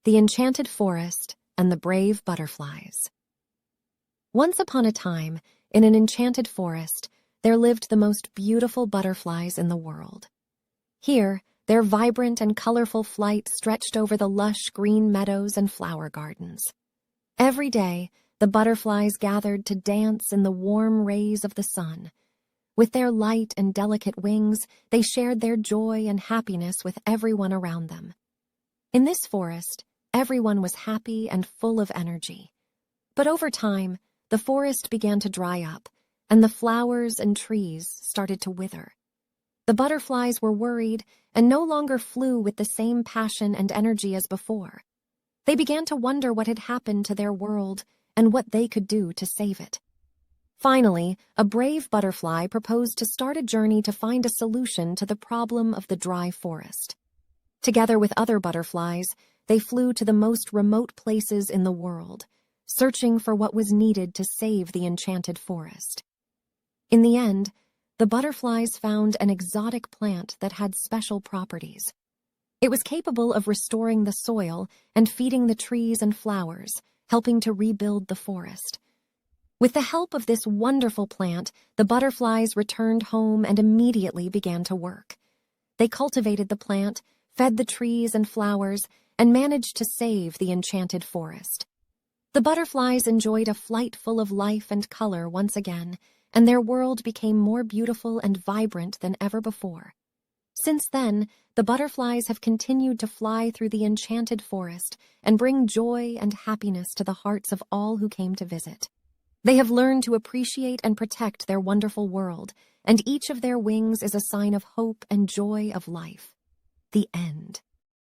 The Enchanted Forest and the Brave Butterflies. Once upon a time, in an enchanted forest, there lived the most beautiful butterflies in the world. Here, their vibrant and colorful flight stretched over the lush green meadows and flower gardens. Every day, the butterflies gathered to dance in the warm rays of the sun. With their light and delicate wings, they shared their joy and happiness with everyone around them. In this forest, everyone was happy and full of energy. But over time, the forest began to dry up, and the flowers and trees started to wither. The butterflies were worried and no longer flew with the same passion and energy as before. They began to wonder what had happened to their world and what they could do to save it. Finally, a brave butterfly proposed to start a journey to find a solution to the problem of the dry forest. Together with other butterflies, they flew to the most remote places in the world, searching for what was needed to save the enchanted forest. In the end, the butterflies found an exotic plant that had special properties. It was capable of restoring the soil and feeding the trees and flowers, helping to rebuild the forest. With the help of this wonderful plant, the butterflies returned home and immediately began to work. They cultivated the plant, fed the trees and flowers, and managed to save the enchanted forest. The butterflies enjoyed a flight full of life and color once again, and their world became more beautiful and vibrant than ever before. Since then, the butterflies have continued to fly through the enchanted forest and bring joy and happiness to the hearts of all who came to visit. They have learned to appreciate and protect their wonderful world, and each of their wings is a sign of hope and joy of life. The end.